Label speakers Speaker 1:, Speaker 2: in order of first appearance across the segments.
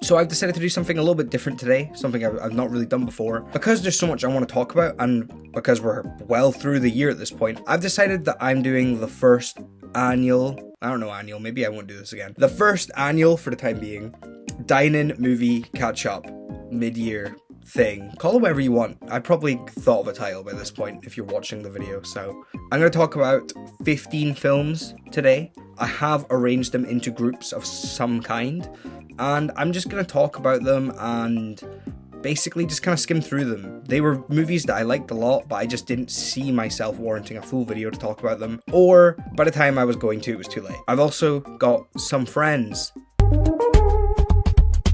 Speaker 1: So I've decided to do something a little bit different today, something I've not really done before. Because there's so much I want to talk about, and because we're well through the year at this point, I've decided that I'm doing the first annual, maybe I won't do this again. The first annual, for the time being, Dinan movie catch-up mid-year thing. Call it whatever you want. I probably thought of a title by this point if you're watching the video. So I'm going to talk about 15 films today. I have arranged them into groups of some kind, and I'm just going to talk about them and basically just kind of skim through them. They were movies that I liked a lot, but I just didn't see myself warranting a full video to talk about them, or by the time I was going to, it was too late. I've also got some friends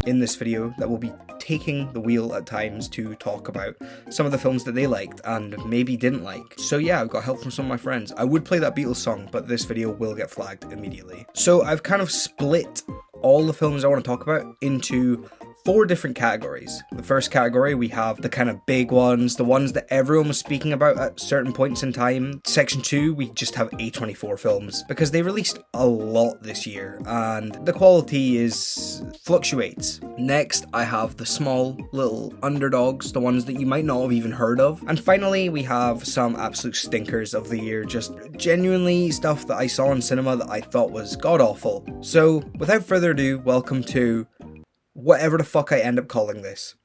Speaker 1: in this video that will be taking the wheel at times to talk about some of the films that they liked and maybe didn't like. So yeah, I've got help from some of my friends. I would play that Beatles song, but this video will get flagged immediately. So I've kind of split all the films I want to talk about into 4 different categories. The first category, we have the kind of big ones, the ones that everyone was speaking about at certain points in time. Section 2, we just have A24 films because they released a lot this year and the quality fluctuates. Next, I have the small little underdogs, the ones that you might not have even heard of. And finally, we have some absolute stinkers of the year, just genuinely stuff that I saw in cinema that I thought was god-awful. So, without further ado, welcome to whatever the fuck I end up calling this.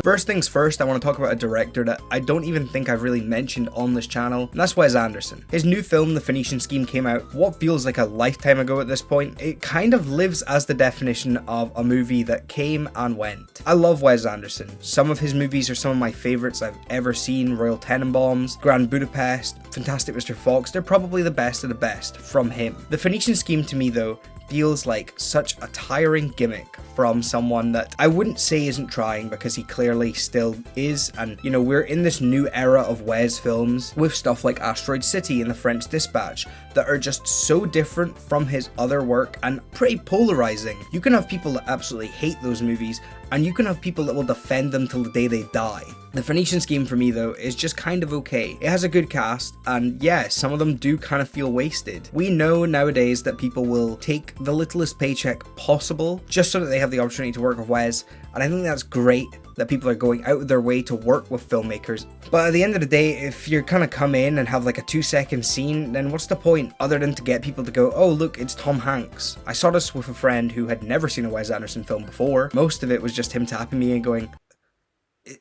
Speaker 1: First things first, I want to talk about a director that I don't even think I've really mentioned on this channel, and that's Wes Anderson. His new film, The Phoenician Scheme, came out what feels like a lifetime ago at this point. It kind of lives as the definition of a movie that came and went. I love Wes Anderson. Some of his movies are some of my favorites I've ever seen. Royal Tenenbaums, Grand Budapest, Fantastic Mr. Fox, they're probably the best of the best from him. The Phoenician Scheme to me though feels like such a tiring gimmick from someone that I wouldn't say isn't trying, because he clearly still is. And you know, we're in this new era of Wes films with stuff like Asteroid City and The French Dispatch that are just so different from his other work and pretty polarizing. You can have people that absolutely hate those movies, and you can have people that will defend them till the day they die. The Phoenician Scheme for me though is just kind of okay. It has a good cast, and yeah, some of them do kind of feel wasted. We know nowadays that people will take the littlest paycheck possible just so that they have the opportunity to work with Wes, and I think that's great that people are going out of their way to work with filmmakers. But at the end of the day, if you're kind of come in and have like a 2-second scene, then what's the point other than to get people to go, oh look, it's Tom Hanks. I saw this with a friend who had never seen a Wes Anderson film before. Most of it was just him tapping me and going,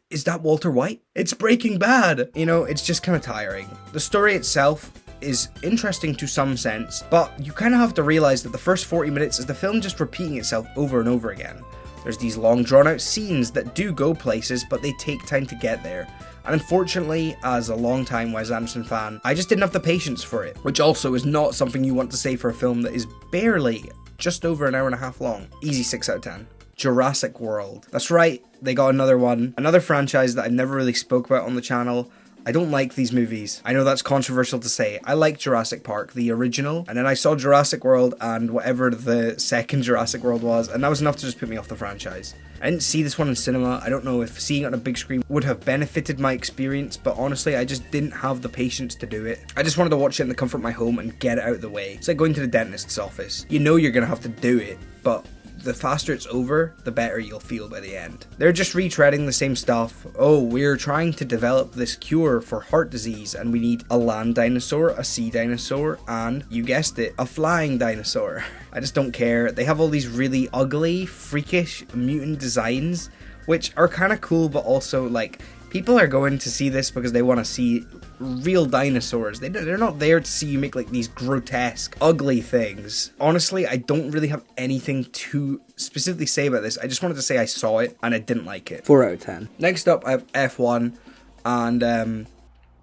Speaker 1: is that Walter White? It's Breaking Bad. You know, it's just kind of tiring. The story itself is interesting to some sense, but you kind of have to realize that the first 40 minutes is the film just repeating itself over and over again. There's these long drawn out scenes that do go places, but they take time to get there. And unfortunately, as a long-time Wes Anderson fan, I just didn't have the patience for it, which also is not something you want to say for a film that is barely just over an hour and a half long. Easy 6 out of 10. Jurassic World. That's right, they got another one. Another franchise that I've never really spoke about on the channel. I don't like these movies. I know that's controversial to say. I like Jurassic Park, the original, and then I saw Jurassic World and whatever the second Jurassic World was, and that was enough to just put me off the franchise. I didn't see this one in cinema. I don't know if seeing it on a big screen would have benefited my experience, but honestly, I just didn't have the patience to do it. I just wanted to watch it in the comfort of my home and get it out of the way. It's like going to the dentist's office. You know you're gonna have to do it, but the faster it's over, the better you'll feel by the end. They're just retreading the same stuff. Oh, we're trying to develop this cure for heart disease, and we need a land dinosaur, a sea dinosaur, and, you guessed it, a flying dinosaur. I just don't care. They have all these really ugly, freakish, mutant designs, which are kind of cool, but also, like, people are going to see this because they want to see real dinosaurs. They're not there to see you make like these grotesque, ugly things. Honestly, I don't really have anything to specifically say about this. I just wanted to say I saw it and I didn't like it. 4 out of 10. Next up, I have F1, and I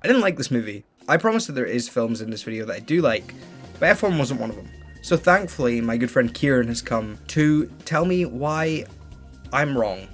Speaker 1: didn't like this movie. I promise that there is films in this video that I do like, but F1 wasn't one of them. So thankfully, my good friend Kieran has come to tell me why I'm wrong.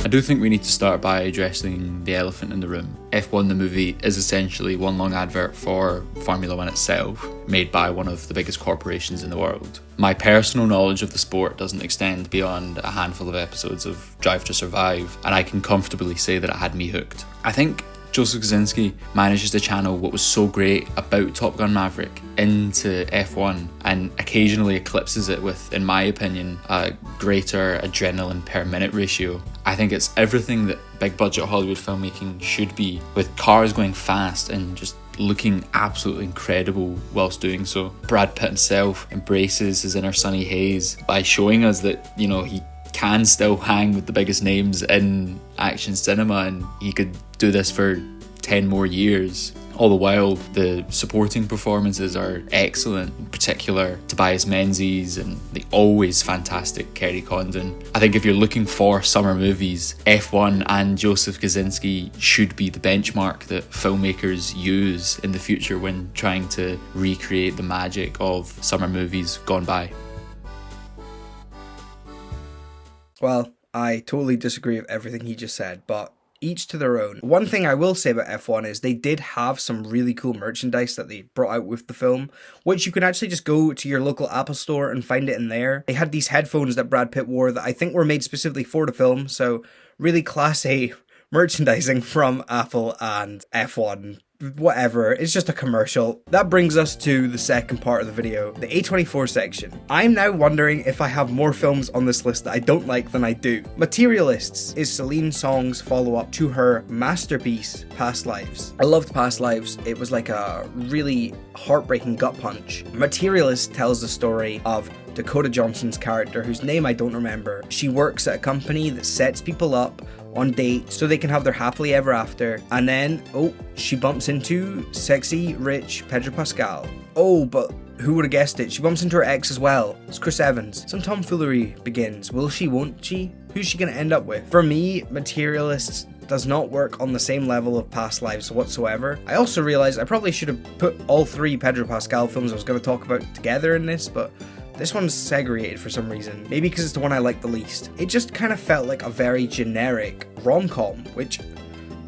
Speaker 2: I do think we need to start by addressing the elephant in the room. F1 the movie is essentially one long advert for Formula One itself, made by one of the biggest corporations in the world. My personal knowledge of the sport doesn't extend beyond a handful of episodes of Drive to Survive, and I can comfortably say that it had me hooked. I think Joseph Kosinski manages to channel what was so great about Top Gun Maverick into F1 and occasionally eclipses it with, in my opinion, a greater adrenaline per minute ratio. I think it's everything that big budget Hollywood filmmaking should be, with cars going fast and just looking absolutely incredible whilst doing so. Brad Pitt himself embraces his inner Sonny Hayes by showing us that, you know, he can still hang with the biggest names in action cinema and he could do this for 10 more years. All the while, the supporting performances are excellent, in particular Tobias Menzies and the always fantastic Kerry Condon. I think if you're looking for summer movies, F1 and Joseph Kosinski should be the benchmark that filmmakers use in the future when trying to recreate the magic of summer movies gone by.
Speaker 1: Well, I totally disagree with everything he just said, but each to their own. One thing I will say about F1 is they did have some really cool merchandise that they brought out with the film, which you can actually just go to your local Apple store and find it in there. They had these headphones that Brad Pitt wore that I think were made specifically for the film, so really class A merchandising from Apple and F1. Whatever, it's just a commercial. That brings us to the second part of the video, the A24 section. I'm now wondering if I have more films on this list that I don't like than I do. Materialists is Celine Song's follow-up to her masterpiece, Past Lives. I loved Past Lives. It was like a really heartbreaking gut punch. Materialist tells the story of Dakota Johnson's character, whose name I don't remember. She works at a company that sets people up on dates so they can have their happily ever after, and then, she bumps into sexy, rich Pedro Pascal. But who would have guessed it? She bumps into her ex as well. It's Chris Evans. Some tomfoolery begins. Will she, won't she? Who's she gonna end up with? For me, Materialists does not work on the same level of Past Lives whatsoever. I also realised I probably should have put all three Pedro Pascal films I was going to talk about together in this, but this one's segregated for some reason. Maybe because it's the one I like the least. It just kind of felt like a very generic rom-com, which,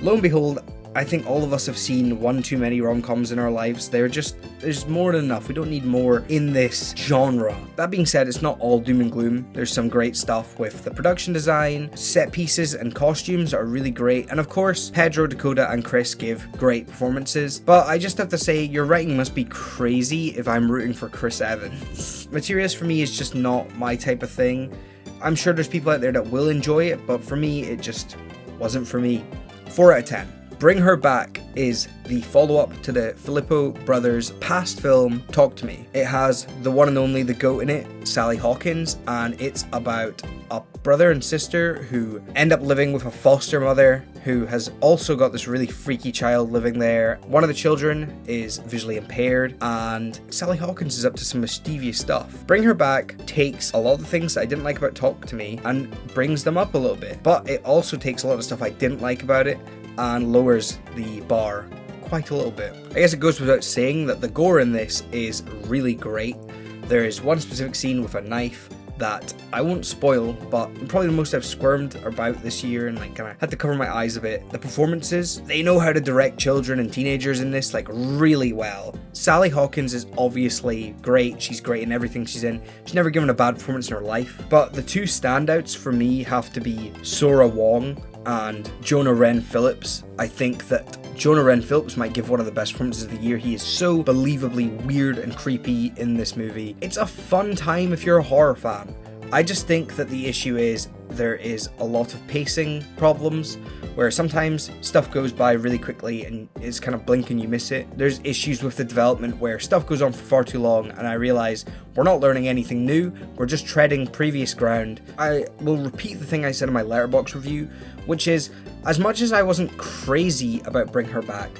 Speaker 1: lo and behold, I think all of us have seen one too many rom-coms in our lives. There's more than enough. We don't need more in this genre. That being said, it's not all doom and gloom. There's some great stuff with the production design, set pieces and costumes are really great. And of course, Pedro, Dakota and Chris give great performances. But I just have to say, your writing must be crazy if I'm rooting for Chris Evans. Materials for me is just not my type of thing. I'm sure there's people out there that will enjoy it, but for me, it just wasn't for me. 4 out of 10. Bring Her Back is the follow-up to the Filippo brothers' past film, Talk to Me. It has the one and only the GOAT in it, Sally Hawkins, and it's about a brother and sister who end up living with a foster mother who has also got this really freaky child living there. One of the children is visually impaired, and Sally Hawkins is up to some mischievous stuff. Bring Her Back takes a lot of the things that I didn't like about Talk to Me and brings them up a little bit, but it also takes a lot of stuff I didn't like about it and lowers the bar quite a little bit. I guess it goes without saying that the gore in this is really great. There is one specific scene with a knife that I won't spoil, but probably the most I've squirmed about this year and like kind of had to cover my eyes a bit. The performances, they know how to direct children and teenagers in this like really well. Sally Hawkins is obviously great. She's great in everything she's in. She's never given a bad performance in her life. But the two standouts for me have to be Sora Wong and Jonah Wren Phillips. I think that Jonah Wren Phillips might give one of the best performances of the year. He is so believably weird and creepy in this movie. It's a fun time if you're a horror fan. I just think that the issue is there is a lot of pacing problems where sometimes stuff goes by really quickly and it's kind of blink and you miss it. There's issues with the development where stuff goes on for far too long and I realize we're not learning anything new, we're just treading previous ground. I will repeat the thing I said in my letterboxd review, which is, as much as I wasn't crazy about Bring Her Back,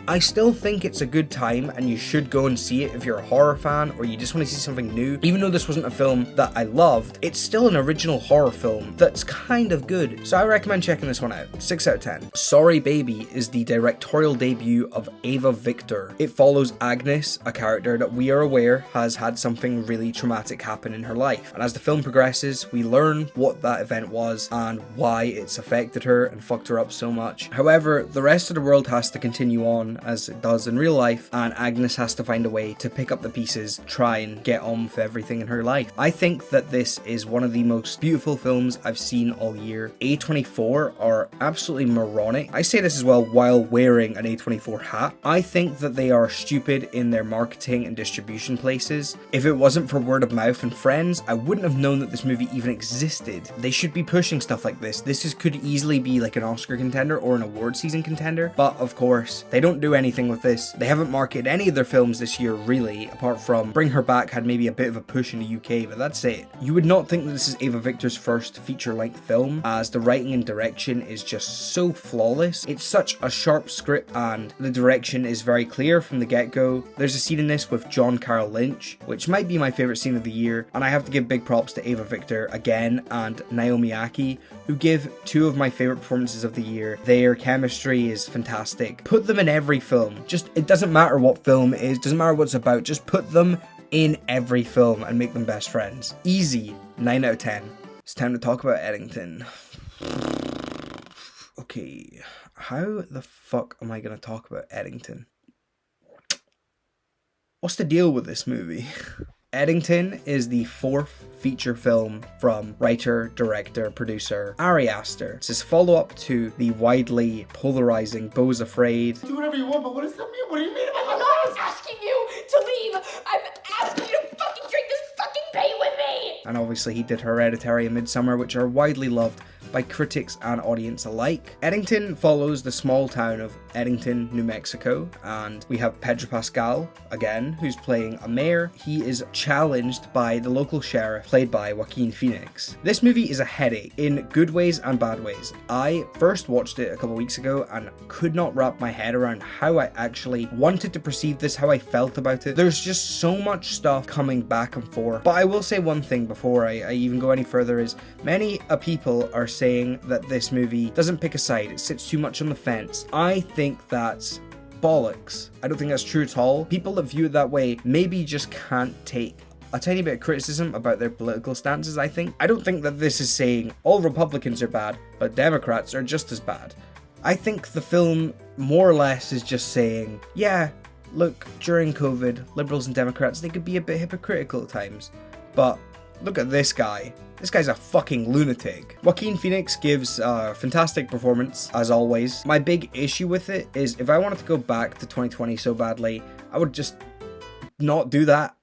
Speaker 1: I still think it's a good time and you should go and see it if you're a horror fan or you just want to see something new. Even though this wasn't a film that I loved, it's still an original horror film that's kind of good. So I recommend checking this one out. 6 out of 10. Sorry Baby is the directorial debut of Ava Victor. It follows Agnes, a character that we are aware has had something really traumatic happen in her life. And as the film progresses, we learn what that event was and why it's affected her and fucked her up so much. However, the rest of the world has to continue on as it does in real life, and Agnes has to find a way to pick up the pieces, try and get on with everything in her life. I think that this is one of the most beautiful films I've seen all year. A24 are absolutely moronic. I say this as well while wearing an A24 hat. I think that they are stupid in their marketing and distribution places. If it wasn't for word of mouth and friends, I wouldn't have known that this movie even existed. They should be pushing stuff like this. This could easily be like an Oscar contender or an award season contender, but of course, they don't do anything with this. They haven't marketed any of their films this year really, apart from Bring Her Back had maybe a bit of a push in the UK, but that's it. You would not think that this is Ava Victor's first feature-length film, as the writing and direction is just so flawless. It's such a sharp script and the direction is very clear from the get-go. There's a scene in this with John Carroll Lynch, which might be my favourite scene of the year, and I have to give big props to Ava Victor again and Naomi Aki, who give two of my favourite performances of the year. Their chemistry is fantastic. Put them in every film. Just, it doesn't matter what film it is, doesn't matter what it's about, just put them in every film and make them best friends. Easy. 9 out of 10. It's time to talk about Eddington. Okay, how the fuck am I going to talk about Eddington? What's the deal with this movie? Eddington is the fourth feature film from writer, director, producer Ari Aster. It's his follow-up to the widely polarizing Beau's Afraid.
Speaker 3: Do whatever you want, but what does that mean? What do you mean?
Speaker 4: I'm not asking you to leave. I'm asking you to fucking drink this fucking pain with me.
Speaker 1: And obviously he did Hereditary and Midsommar, which are widely loved by critics and audience alike. Eddington follows the small town of Eddington, New Mexico, and we have Pedro Pascal, again, who's playing a mayor. He is challenged by the local sheriff, played by Joaquin Phoenix. This movie is a headache, in good ways and bad ways. I first watched it a couple weeks ago and could not wrap my head around how I actually wanted to perceive this, how I felt about it. There's just so much stuff coming back and forth. But I will say one thing before I even go any further is, many people are saying that this movie doesn't pick a side, it sits too much on the fence. I think that's bollocks. I don't think that's true at all. People that view it that way maybe just can't take a tiny bit of criticism about their political stances, I think. I don't think that this is saying all Republicans are bad, but Democrats are just as bad. I think the film more or less is just saying, yeah, look, during COVID, liberals and Democrats, they could be a bit hypocritical at times, but look at this guy. This guy's a fucking lunatic. Joaquin Phoenix gives a fantastic performance, as always. My big issue with it is if I wanted to go back to 2020 so badly, I would just not do that.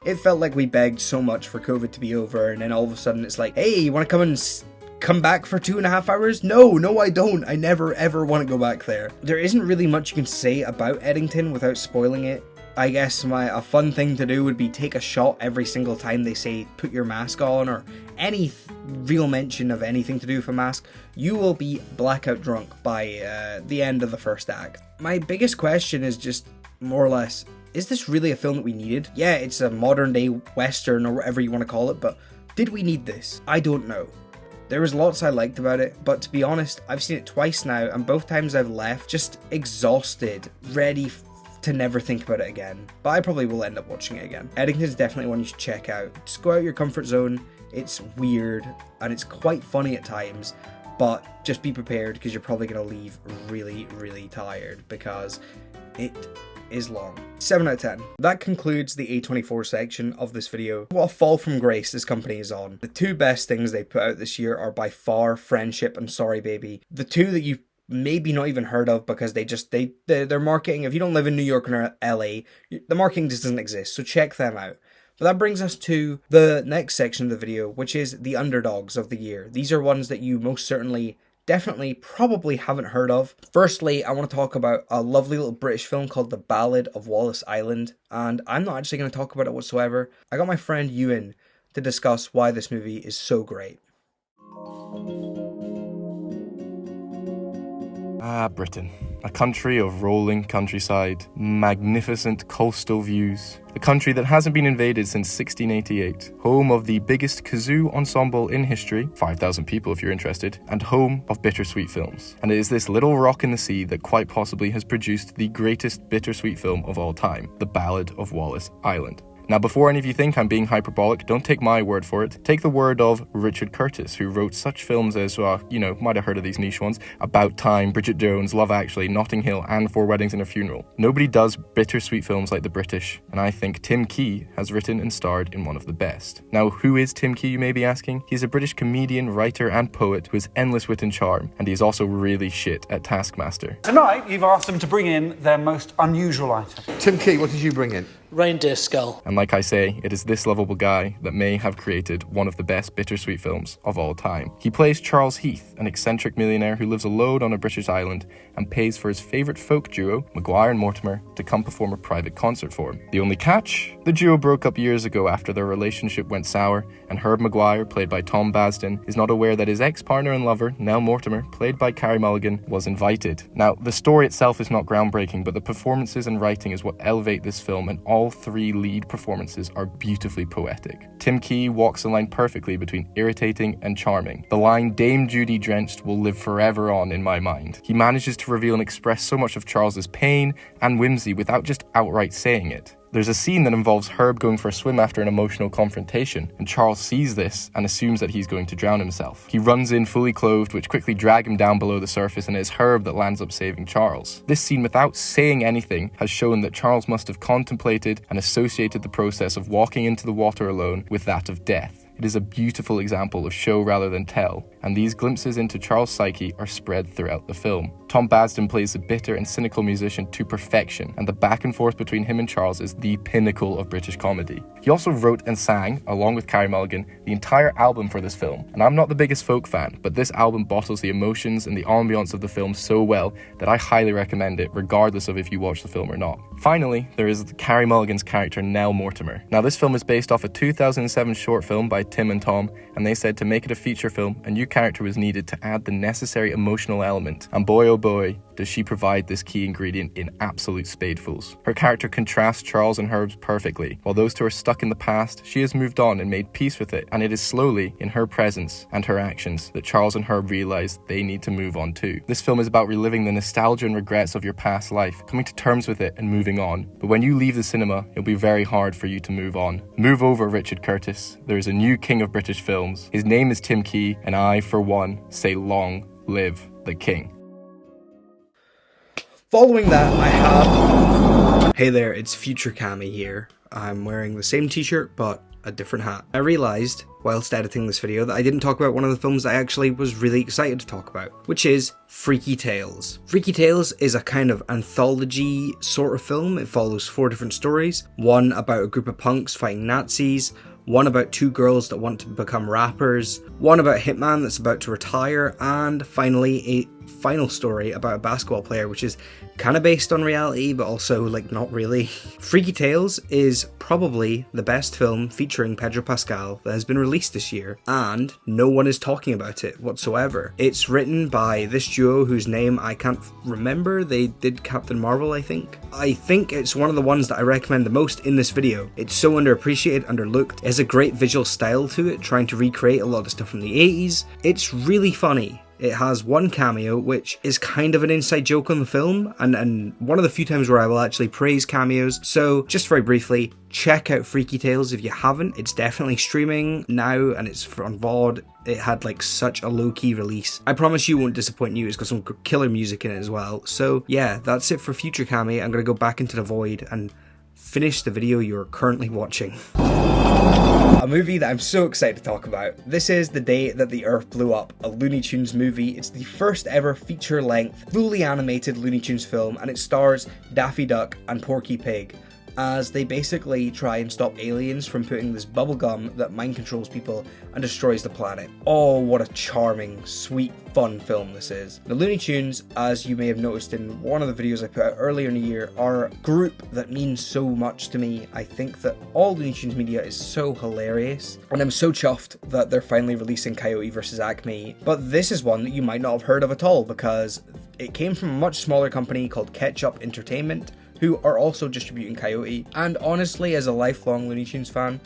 Speaker 1: It felt like we begged so much for COVID to be over, and then all of a sudden it's like, hey, you want to come back for 2.5 hours? No, I don't. I never ever want to go back there. There isn't really much you can say about Eddington without spoiling it. I guess a fun thing to do would be take a shot every single time they say put your mask on, or any real mention of anything to do with a mask. You will be blackout drunk by the end of the first act. My biggest question is just more or less, is this really a film that we needed? Yeah, it's a modern day Western or whatever you want to call it, but did we need this? I don't know. There was lots I liked about it, but to be honest, I've seen it twice now, and both times I've left just exhausted, ready to never think about it again. But I probably will end up watching it again. Eddington is definitely one you should check out. Just go out your comfort zone. It's weird, and it's quite funny at times, but just be prepared because you're probably going to leave really, really tired because it is long. 7 out of 10. That concludes the A24 section of this video. What a fall from grace this company is on. The two best things they put out this year are by far Friendship and Sorry Baby. The two that you've maybe not even heard of because their marketing, if you don't live in New York or LA, the marketing just doesn't exist, so check them out. But that brings us to the next section of the video, which is the underdogs of the year. These are ones that you most certainly, definitely, probably haven't heard of. Firstly, I want to talk about a lovely little British film called The Ballad of Wallace Island, and I'm not actually going to talk about it whatsoever. I got my friend Ewan to discuss why this movie is so great.
Speaker 5: Britain. A country of rolling countryside, magnificent coastal views. A country that hasn't been invaded since 1688. Home of the biggest kazoo ensemble in history, 5,000 people if you're interested, and home of bittersweet films. And it is this little rock in the sea that quite possibly has produced the greatest bittersweet film of all time, The Ballad of Wallace Island. Now, before any of you think I'm being hyperbolic, don't take my word for it. Take the word of Richard Curtis, who wrote such films as, might have heard of these niche ones, About Time, Bridget Jones, Love Actually, Notting Hill, and Four Weddings and a Funeral. Nobody does bittersweet films like the British, and I think Tim Key has written and starred in one of the best. Now, who is Tim Key, you may be asking? He's a British comedian, writer, and poet who has endless wit and charm, and he's also really shit at Taskmaster.
Speaker 6: Tonight, you've asked them to bring in their most unusual item.
Speaker 3: Tim Key, what did you bring in?
Speaker 7: Reindeer skull.
Speaker 5: And like I say, it is this lovable guy that may have created one of the best bittersweet films of all time. He plays Charles Heath, an eccentric millionaire who lives alone on a British island and pays for his favourite folk duo, Maguire and Mortimer, to come perform a private concert for him. The only catch? The duo broke up years ago after their relationship went sour, and Herb Maguire, played by Tom Basden, is not aware that his ex-partner and lover, Nell Mortimer, played by Carey Mulligan, was invited. Now, the story itself is not groundbreaking, but the performances and writing is what elevate this film, and all three lead performances are beautifully poetic. Tim Key walks the line perfectly between irritating and charming. The line Dame Judy drenched will live forever on in my mind. He manages to reveal and express so much of Charles's pain and whimsy without just outright saying it. There's a scene that involves Herb going for a swim after an emotional confrontation, and Charles sees this and assumes that he's going to drown himself. He runs in fully clothed, which quickly drag him down below the surface, and it's Herb that lands up saving Charles. This scene, without saying anything, has shown that Charles must have contemplated and associated the process of walking into the water alone with that of death. It is a beautiful example of show rather than tell, and these glimpses into Charles' psyche are spread throughout the film. Tom Basden plays the bitter and cynical musician to perfection, and the back and forth between him and Charles is the pinnacle of British comedy. He also wrote and sang, along with Carey Mulligan, the entire album for this film, and I'm not the biggest folk fan, but this album bottles the emotions and the ambiance of the film so well that I highly recommend it, regardless of if you watch the film or not. Finally, there is Carey Mulligan's character Nell Mortimer. Now, this film is based off a 2007 short film by Tim and Tom, and they said to make it a feature film, a new character was needed to add the necessary emotional element, and boy oh boy, does she provide this key ingredient in absolute spadefuls. Her character contrasts Charles and Herb's perfectly. While those two are stuck in the past, she has moved on and made peace with it, and it is slowly, in her presence and her actions, that Charles and Herb realize they need to move on too. This film is about reliving the nostalgia and regrets of your past life, coming to terms with it and moving on. But when you leave the cinema, it'll be very hard for you to move on. Move over, Richard Curtis. There is a new king of British films. His name is Tim Key, and I, for one, say long live the king.
Speaker 1: Following that, I have... Hey there, it's Future Cami here. I'm wearing the same t-shirt, but a different hat. I realised, whilst editing this video, that I didn't talk about one of the films I actually was really excited to talk about, which is Freaky Tales. Freaky Tales is a kind of anthology sort of film. It follows 4 different stories. One about a group of punks fighting Nazis, one about 2 girls that want to become rappers, one about a hitman that's about to retire, and finally a final story about a basketball player, which is kind of based on reality, but also like not really. Freaky Tales is probably the best film featuring Pedro Pascal that has been released this year, and no one is talking about it whatsoever. It's written by this duo whose name I can't remember. They did Captain Marvel, I think. I think it's one of the ones that I recommend the most in this video. It's so underappreciated, underlooked. It has a great visual style to it, trying to recreate a lot of stuff from the 80s. It's really funny. It has one cameo, which is kind of an inside joke on the film, and one of the few times where I will actually praise cameos. So, just very briefly, check out Freaky Tales if you haven't. It's definitely streaming now, and it's on VOD. It had like such a low-key release. I promise you it won't disappoint you. It's got some killer music in it as well. So, yeah, that's it for Future Cami. I'm going to go back into the void and finish the video you're currently watching. A movie that I'm so excited to talk about. This is The Day That the Earth Blew Up, a Looney Tunes movie. It's the first ever feature-length, fully animated Looney Tunes film, and it stars Daffy Duck and Porky Pig as they basically try and stop aliens from putting this bubble gum that mind controls people and destroys the planet. Oh, what a charming, sweet, fun film this is. The Looney Tunes, as you may have noticed in one of the videos I put out earlier in the year, are a group that means so much to me. I think that all Looney Tunes media is so hilarious, and I'm so chuffed that they're finally releasing Coyote vs. Acme. But this is one that you might not have heard of at all, because It came from a much smaller company called Ketchup Entertainment, who are also distributing Coyote, and honestly, as a lifelong Looney Tunes fan,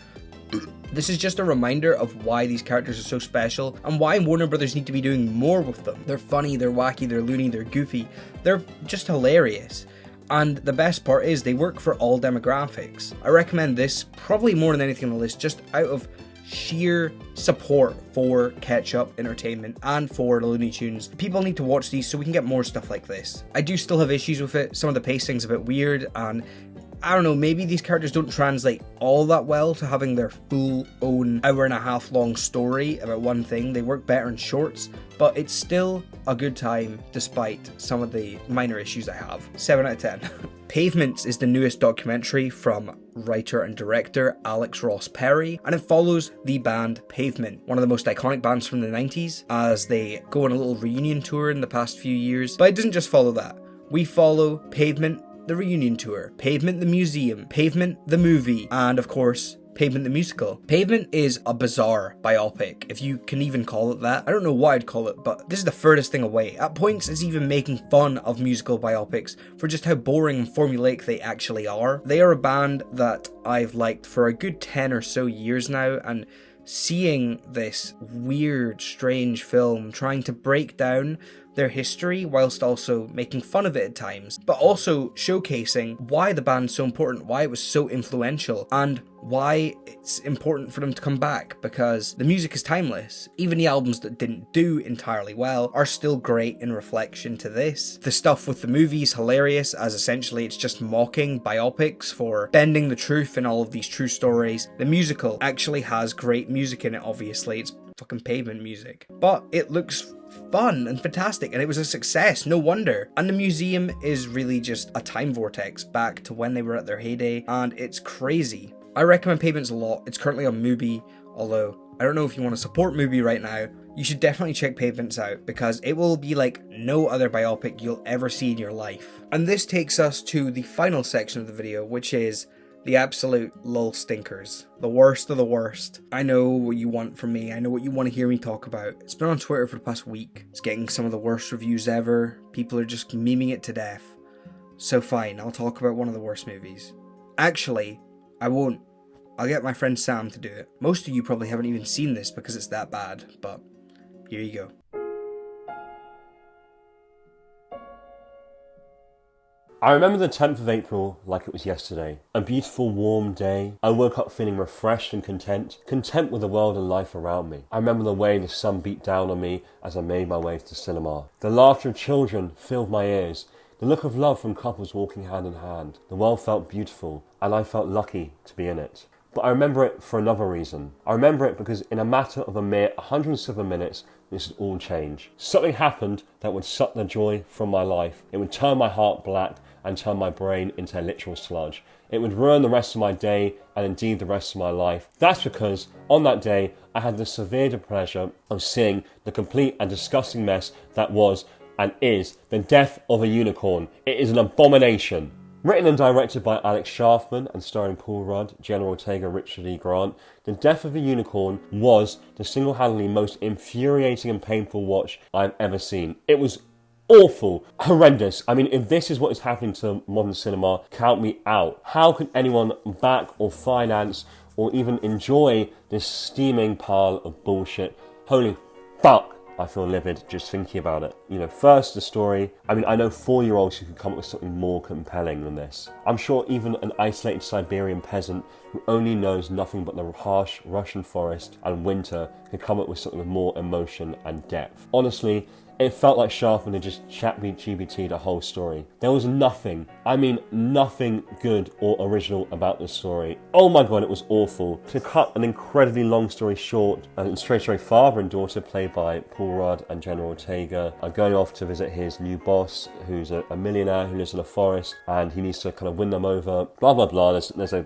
Speaker 1: this is just a reminder of why these characters are so special and why Warner Brothers need to be doing more with them. They're funny, they're wacky, they're loony, they're goofy, they're just hilarious. And the best part is they work for all demographics. I recommend this probably more than anything on the list, just out of sheer support for Ketchup Entertainment and for the Looney Tunes. People need to watch these so we can get more stuff like this. I do still have issues with it. Some of the pacing's a bit weird, and I don't know, maybe these characters don't translate all that well to having their full own hour-and-a-half long story about one thing. They work better in shorts, but it's still a good time despite some of the minor issues I have. 7 out of 10. Pavements is the newest documentary from writer and director Alex Ross Perry, and it follows the band Pavement, one of the most iconic bands from the 90s, as they go on a little reunion tour in the past few years. But it doesn't just follow that. We follow Pavement, the reunion tour, Pavement the museum, Pavement the movie, and of course, Pavement the musical. Pavement is a bizarre biopic, if you can even call it that. I don't know what I'd call it, but this is the furthest thing away. At points, it's even making fun of musical biopics for just how boring and formulaic they actually are. They are a band that I've liked for a good 10 or so years now, and seeing this weird, strange film trying to break down their history whilst also making fun of it at times, but also showcasing why the band's so important, why it was so influential, and why it's important for them to come back, because the music is timeless. Even the albums that didn't do entirely well are still great in reflection to this. The stuff with the movie is hilarious, as essentially it's just mocking biopics for bending the truth in all of these true stories. The musical actually has great music in it, obviously, it's fucking Pavement music, but it looks fun and fantastic, and it was a success, no wonder. And the museum is really just a time vortex back to when they were at their heyday, and it's crazy. I recommend Pavements a lot. It's currently on Mubi, although I don't know if you want to support Mubi right now. You should definitely check Pavements out, because it will be like no other biopic you'll ever see in your life. And this takes us to the final section of the video, which is the absolute lull stinkers. The worst of the worst. I know what you want from me. I know what you want to hear me talk about. It's been on Twitter for the past week. It's getting some of the worst reviews ever. People are just memeing it to death. So fine, I'll talk about one of the worst movies. Actually, I won't. I'll get my friend Sam to do it. Most of you probably haven't even seen this because it's that bad, but here you go.
Speaker 7: I remember the 10th of April like it was yesterday. A beautiful warm day. I woke up feeling refreshed and content with the world and life around me. I remember the way the sun beat down on me as I made my way to the cinema. The laughter of children filled my ears. The look of love from couples walking hand in hand. The world felt beautiful, and I felt lucky to be in it. But I remember it for another reason. I remember it because in a matter of a mere 107 minutes, this would all change. Something happened that would suck the joy from my life. It would turn my heart black and turn my brain into a literal sludge. It would ruin the rest of my day and indeed the rest of my life. That's because on that day, I had the severe pleasure of seeing the complete and disgusting mess that was and is the death of a unicorn. It is an abomination. Written and directed by Alex Sharfman and starring Paul Rudd, Jenna Ortega, Richard E. Grant, The Death of a Unicorn was the single-handedly most infuriating and painful watch I've ever seen. It was awful, horrendous. I mean, if this is what is happening to modern cinema, count me out. How can anyone back or finance or even enjoy this steaming pile of bullshit? Holy fuck! I feel livid just thinking about it. You know, first the story. I mean, I know 4-year-olds who could come up with something more compelling than this. I'm sure even an isolated Siberian peasant who only knows nothing but the harsh Russian forest and winter could come up with something with more emotion and depth. Honestly, it felt like Sharpman had just ChatGPT'd the whole story. There was nothing, I mean nothing good or original about this story. Oh my god, it was awful. To cut an incredibly long story short, an straight away father and daughter played by Paul Rudd and Jenna Ortega are going off to visit his new boss, who's a millionaire who lives in a forest, and he needs to kind of win them over. Blah blah blah. There's a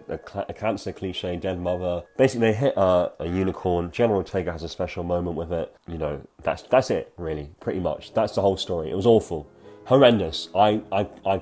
Speaker 7: cancer cliche, dead mother. Basically, they hit a unicorn. Jenna Ortega has a special moment with it. You know, that's it really. Pretty much. That's the whole story. It was awful. Horrendous. I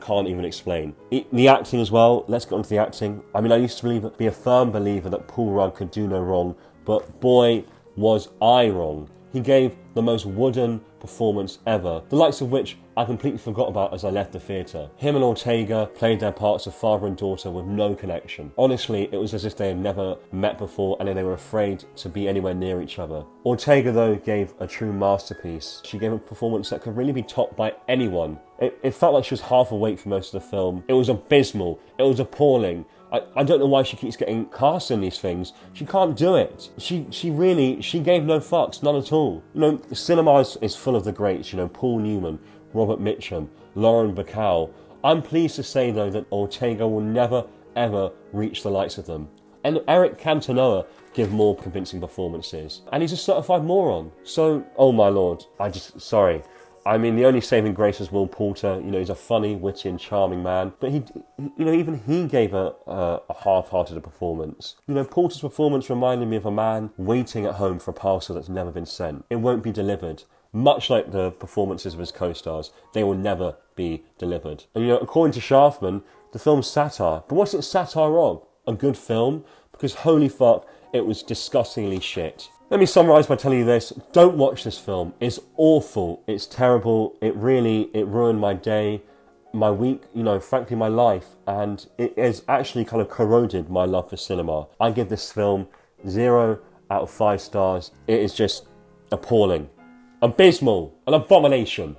Speaker 7: can't even explain. The acting as well. Let's get on to the acting. I mean, I used to be a firm believer that Paul Rudd could do no wrong, but boy, was I wrong. He gave the most wooden performance ever, the likes of which I completely forgot about as I left the theatre. Him and Ortega played their parts of father and daughter with no connection. Honestly, it was as if they had never met before and they were afraid to be anywhere near each other. Ortega, though, gave a true masterpiece. She gave a performance that could really be topped by anyone. It felt like she was half awake for most of the film. It was abysmal. It was appalling. I don't know why she keeps getting cast in these things. She can't do it. She gave no fucks, none at all. You know, cinema is full of the greats, you know, Paul Newman, Robert Mitchum, Lauren Bacall. I'm pleased to say, though, that Ortega will never, ever reach the likes of them. And Eric Cantona give more convincing performances. And he's a certified moron. So, oh my lord, sorry. I mean, the only saving grace is Will Poulter. You know, he's a funny, witty and charming man. But even he gave a half-hearted performance. You know, Poulter's performance reminded me of a man waiting at home for a parcel that's never been sent. It won't be delivered. Much like the performances of his co-stars, they will never be delivered. And you know, according to Shaftman, the film's satire. But what's it satire of? A good film? Because holy fuck, it was disgustingly shit. Let me summarise by telling you this. Don't watch this film. It's awful. It's terrible. It ruined my day, my week, you know, frankly my life. And it has actually kind of corroded my love for cinema. I give this film 0 out of 5 stars. It is just appalling. Abysmal. An abomination.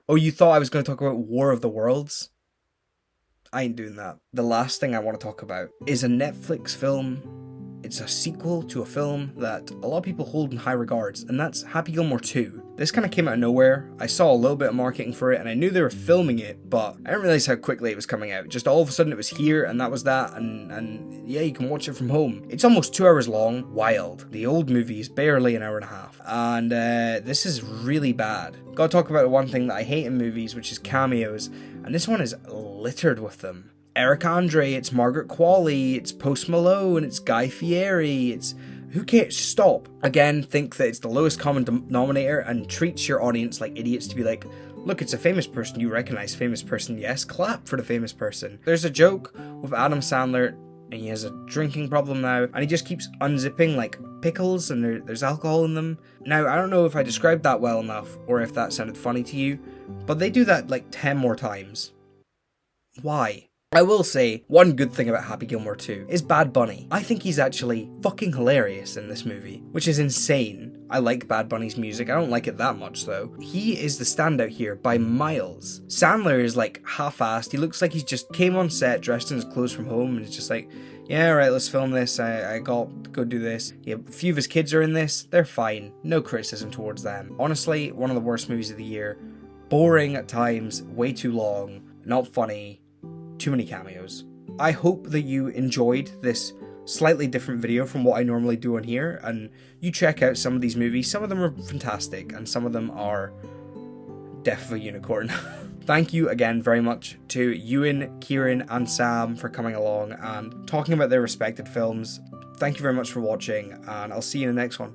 Speaker 1: Oh, you thought I was going to talk about War of the Worlds? I ain't doing that. The last thing I want to talk about is a Netflix film. It's a sequel to a film that a lot of people hold in high regards, and that's Happy Gilmore 2. This kind of came out of nowhere. I saw a little bit of marketing for it, and I knew they were filming it, but I didn't realize how quickly it was coming out. Just all of a sudden it was here, and that was that, and yeah, you can watch it from home. It's almost 2 hours long. Wild. The old movie is barely an hour and a half, and this is really bad. Gotta talk about one thing that I hate in movies, which is cameos, and this one is littered with them. Eric Andre, it's Margaret Qualley, it's Post Malone, it's Guy Fieri, it's... Who cares? Stop. Again, think that it's the lowest common denominator and treats your audience like idiots to be like, look, it's a famous person, you recognize famous person, yes, clap for the famous person. There's a joke with Adam Sandler, and he has a drinking problem now, and he just keeps unzipping like pickles, and there's alcohol in them. Now, I don't know if I described that well enough, or if that sounded funny to you, but they do that like 10 more times. Why? I will say, one good thing about Happy Gilmore 2 is Bad Bunny. I think he's actually fucking hilarious in this movie, which is insane. I like Bad Bunny's music, I don't like it that much though. He is the standout here by miles. Sandler is like half-assed, he looks like he's just came on set dressed in his clothes from home and is just like, yeah, right, let's film this, I got to go do this. Yeah, a few of his kids are in this, they're fine, no criticism towards them. Honestly, one of the worst movies of the year. Boring at times, way too long, not funny. Too many cameos. I hope that you enjoyed this slightly different video from what I normally do on here, and you check out some of these movies. Some of them are fantastic, and some of them are Death of a Unicorn. Thank you again very much to Ewan, Kieran, and Sam for coming along and talking about their respected films. Thank you very much for watching, and I'll see you in the next one.